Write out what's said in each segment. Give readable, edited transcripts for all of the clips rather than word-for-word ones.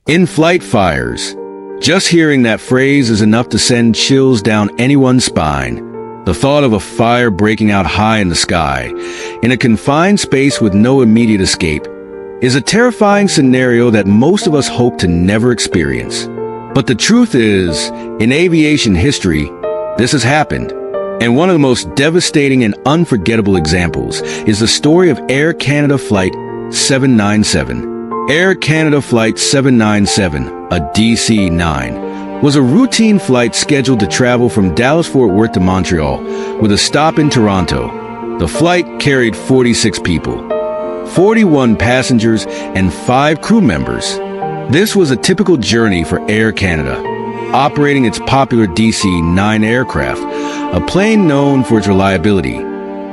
In-flight fires. Just hearing that phrase is enough to send chills down anyone's spine. The thought of a fire breaking out high in the sky, in a confined space with no immediate escape, is a terrifying scenario that most of us hope to never experience. But the truth is, in aviation history, this has happened. And one of the most devastating and unforgettable examples is the story of Air Canada Flight 797. Air Canada Flight 797, a DC-9, was a routine flight scheduled to travel from Dallas-Fort Worth to Montreal, with a stop in Toronto. The flight carried 46 people, 41 passengers, and 5 crew members. This was a typical journey for Air Canada, operating its popular DC-9 aircraft, a plane known for its reliability,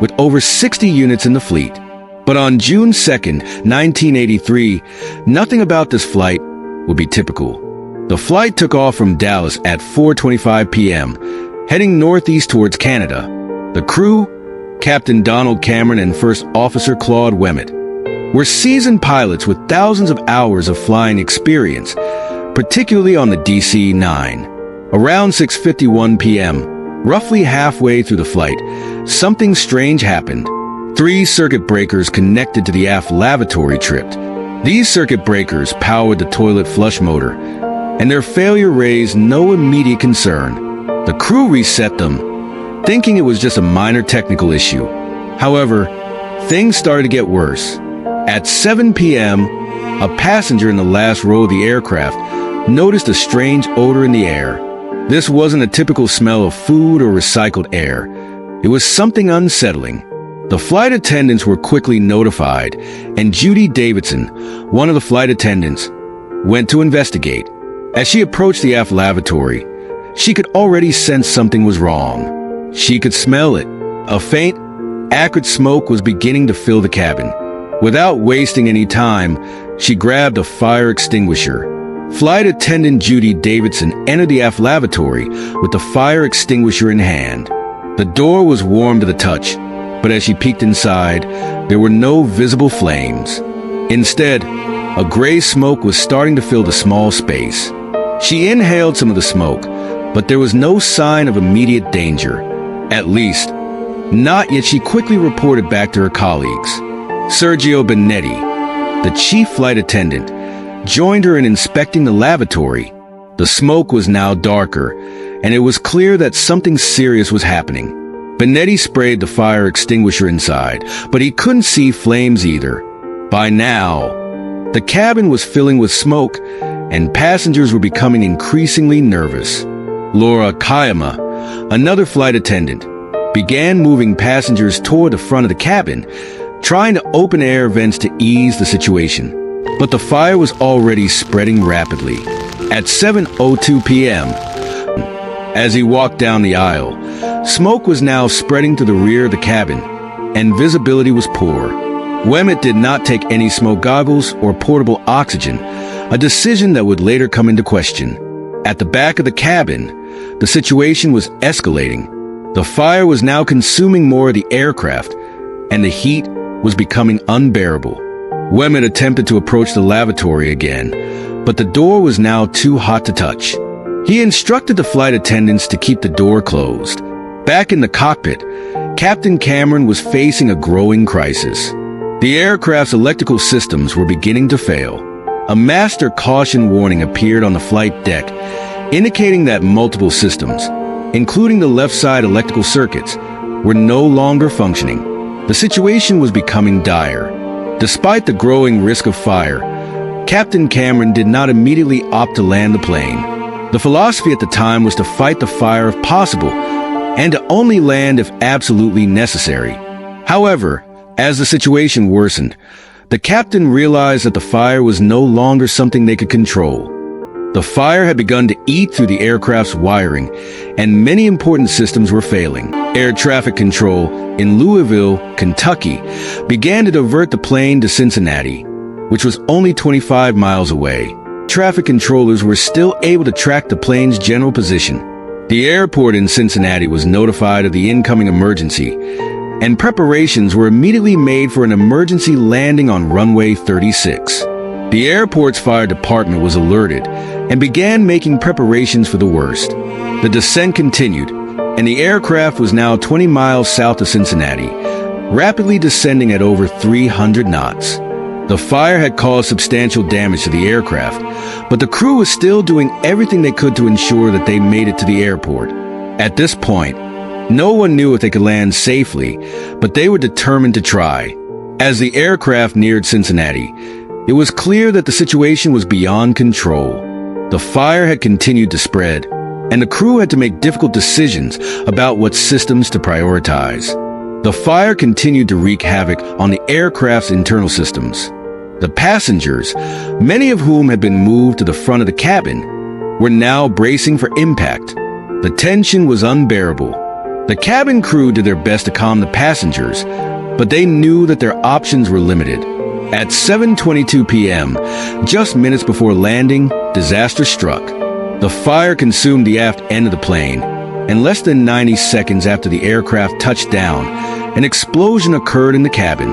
with over 60 units in the fleet. But on June 2nd, 1983, nothing about this flight would be typical. The flight took off from Dallas at 4:25 p.m., heading northeast towards Canada. The crew, Captain Donald Cameron and First Officer Claude Wemett, were seasoned pilots with thousands of hours of flying experience, particularly on the DC-9. Around 6:51 p.m., roughly halfway through the flight, something strange happened. 3 circuit breakers connected to the aft lavatory tripped. These circuit breakers powered the toilet flush motor, and their failure raised no immediate concern. The crew reset them, thinking it was just a minor technical issue. However, things started to get worse. At 7 p.m., a passenger in the last row of the aircraft noticed a strange odor in the air. This wasn't a typical smell of food or recycled air. It was something unsettling. The flight attendants were quickly notified, and Judy Davidson, one of the flight attendants, went to investigate. As she approached the aft lavatory, she could already sense something was wrong. She could smell it. A faint, acrid smoke was beginning to fill the cabin. Without wasting any time, she grabbed a fire extinguisher. Flight attendant Judy Davidson entered the aft lavatory with the fire extinguisher in hand. The door was warm to the touch, but as she peeked inside, there were no visible flames. Instead, a gray smoke was starting to fill the small space. She inhaled some of the smoke, but there was no sign of immediate danger. At least, not yet. She quickly reported back to her colleagues. Sergio Benetti, the chief flight attendant, joined her in inspecting the lavatory. The smoke was now darker, and it was clear that something serious was happening. Benetti sprayed the fire extinguisher inside, but he couldn't see flames either. By now, the cabin was filling with smoke, and passengers were becoming increasingly nervous. Laura Kayama, another flight attendant, began moving passengers toward the front of the cabin, trying to open air vents to ease the situation. But the fire was already spreading rapidly. At 7:02 p.m., as he walked down the aisle, smoke was now spreading to the rear of the cabin, and visibility was poor. Wemett did not take any smoke goggles or portable oxygen, a decision that would later come into question. At the back of the cabin, the situation was escalating. The fire was now consuming more of the aircraft, and the heat was becoming unbearable. Wemett attempted to approach the lavatory again, but the door was now too hot to touch. He instructed the flight attendants to keep the door closed. Back in the cockpit, Captain Cameron was facing a growing crisis. The aircraft's electrical systems were beginning to fail. A master caution warning appeared on the flight deck, indicating that multiple systems, including the left side electrical circuits, were no longer functioning. The situation was becoming dire. Despite the growing risk of fire, Captain Cameron did not immediately opt to land the plane. The philosophy at the time was to fight the fire if possible, and to only land if absolutely necessary. However, as the situation worsened, the captain realized that the fire was no longer something they could control. The fire had begun to eat through the aircraft's wiring, and many important systems were failing. Air traffic control in Louisville, Kentucky, began to divert the plane to Cincinnati, which was only 25 miles away. Traffic controllers were still able to track the plane's general position. The airport in Cincinnati was notified of the incoming emergency, and preparations were immediately made for an emergency landing on runway 36. The airport's fire department was alerted and began making preparations for the worst. The descent continued, and the aircraft was now 20 miles south of Cincinnati, rapidly descending at over 300 knots. The fire had caused substantial damage to the aircraft, but the crew was still doing everything they could to ensure that they made it to the airport. At this point, no one knew if they could land safely, but they were determined to try. As the aircraft neared Cincinnati, it was clear that the situation was beyond control. The fire had continued to spread, and the crew had to make difficult decisions about what systems to prioritize. The fire continued to wreak havoc on the aircraft's internal systems. The passengers, many of whom had been moved to the front of the cabin, were now bracing for impact. The tension was unbearable. The cabin crew did their best to calm the passengers, but they knew that their options were limited. At 7:22 p.m., just minutes before landing, disaster struck. The fire consumed the aft end of the plane, and less than 90 seconds after the aircraft touched down, an explosion occurred in the cabin.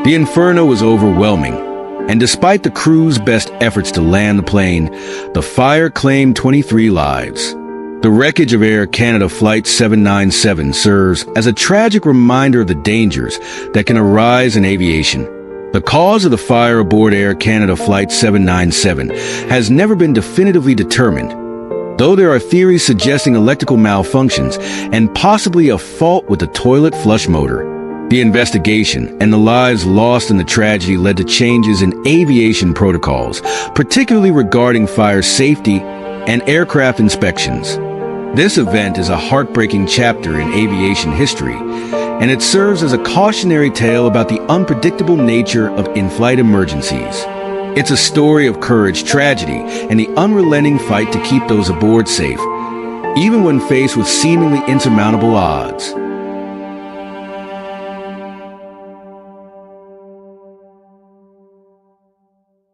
The inferno was overwhelming, and despite the crew's best efforts to land the plane, the fire claimed 23 lives. The wreckage of Air Canada Flight 797 serves as a tragic reminder of the dangers that can arise in aviation. The cause of the fire aboard Air Canada Flight 797 has never been definitively determined, though there are theories suggesting electrical malfunctions and possibly a fault with the toilet flush motor. The investigation and the lives lost in the tragedy led to changes in aviation protocols, particularly regarding fire safety and aircraft inspections. This event is a heartbreaking chapter in aviation history, and it serves as a cautionary tale about the unpredictable nature of in-flight emergencies. It's a story of courage, tragedy, and the unrelenting fight to keep those aboard safe, even when faced with seemingly insurmountable odds.